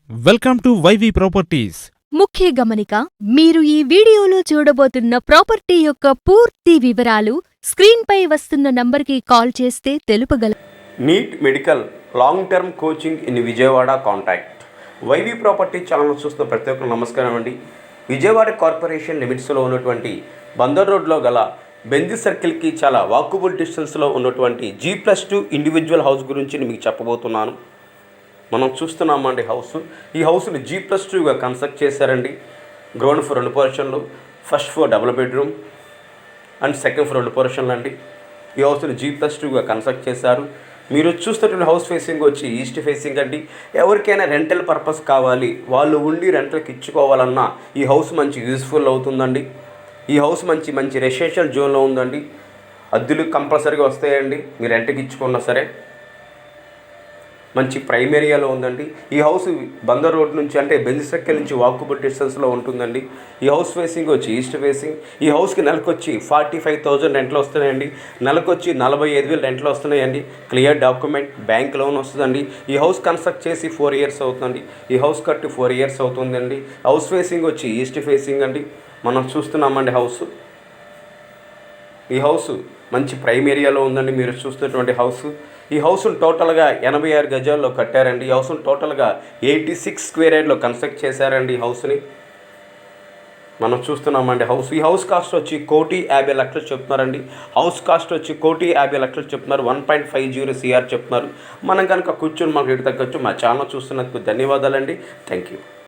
Welcome to YV properties. ముఖ్య గమనిక, మీరు ఈ వీడియోలో చూడబోతున్న ప్రాపర్టీ యొక్క పూర్తి వివరాలు స్క్రీన్పై వస్తున్న నంబర్కి కాల్ చేస్తే తెలుపగలరు. NEET medical long term coaching in Vijayawada contact. YV property channel చూస్తున్న ప్రతి ఒక్కరు నమస్కారం అండి. విజయవాడ కార్పొరేషన్ లిమిట్స్లో ఉన్నటువంటి బందర్ రోడ్లో గల బెంజ్ సర్కిల్కి చాలా వాకబుల్ డిస్టెన్స్లో ఉన్నటువంటి G+2 ఇండివిజువల్ హౌస్ గురించి మీకు చెప్పబోతున్నాను. మనం చూస్తున్నామండి ఈ హౌస్ని G+2గా కన్స్ట్రక్ట్ చేశారండి. గ్రౌండ్ ఫ్లోర్ 2 పోర్షన్లు, first floor double bedroom and second floor 2 పోర్షన్లు అండి. ఈ హౌస్ని G+2గా కన్స్ట్రక్ట్ చేశారు. మీరు చూస్తున్నటువంటి హౌస్ ఫేసింగ్ వచ్చి ఈస్ట్ ఫేసింగ్ అండి. ఎవరికైనా రెంటల్ పర్పస్ కావాలి, వాళ్ళు ఉండి రెంటల్కి ఇచ్చుకోవాలన్నా ఈ హౌస్ మంచి యూజ్ఫుల్ అవుతుందండి. ఈ హౌస్ మంచి రెసిడెన్షియల్ జోన్లో ఉందండి. అద్దెలు కంపల్సరీగా వస్తాయండి మీరు రెంట్కి ఇచ్చుకున్నా సరే. మంచి ప్రైమ్ ఏరియాలో ఉందండి. ఈ హౌస్ బందర్ రోడ్ నుంచి అంటే బెంజ్ సర్కిల్ నుంచి వాకబుల్ డిస్టెన్స్లో ఉంటుందండి. ఈ హౌస్ ఫేసింగ్ వచ్చి ఈస్ట్ ఫేసింగ్. ఈ హౌస్కి నెలకొచ్చి 45,000 రెంట్లు వస్తున్నాయండి. నెలకొచ్చి 45,000 రెంట్లు వస్తున్నాయండి. క్లియర్ డాక్యుమెంట్, బ్యాంక్ లోన్ వస్తుందండి. ఈ హౌస్ కన్స్ట్రక్ట్ చేసి 4 years అవుతుందండి. ఈ హౌస్ కట్టి 4 years అవుతుందండి. హౌస్ ఫేసింగ్ వచ్చి ఈస్ట్ ఫేసింగ్ అండి. మనం చూస్తున్నామండి ఈ హౌస్ మంచి ప్రైమ్ ఏరియాలో ఉందండి. మీరు చూస్తున్నటువంటి ఈ హౌస్ను టోటల్గా 86 గజాల్లో కట్టారండి. ఈ హౌస్ను టోటల్గా 86 స్క్వేర్ యార్డ్లో కన్స్ట్రక్ట్ చేశారండి. ఈ హౌస్ని మనం చూస్తున్నామండి ఈ హౌస్ కాస్ట్ వచ్చి 1,50,00,000 చెప్తున్నారండి. హౌస్ కాస్ట్ వచ్చి 1,50,00,000 చెప్తున్నారు. 1.50 CR చెప్తున్నారు. మనం కనుక కూర్చొని మాకు రేటు తగ్గచ్చు. మా ఛానల్ చూస్తున్నందుకు ధన్యవాదాలండి. Thank you.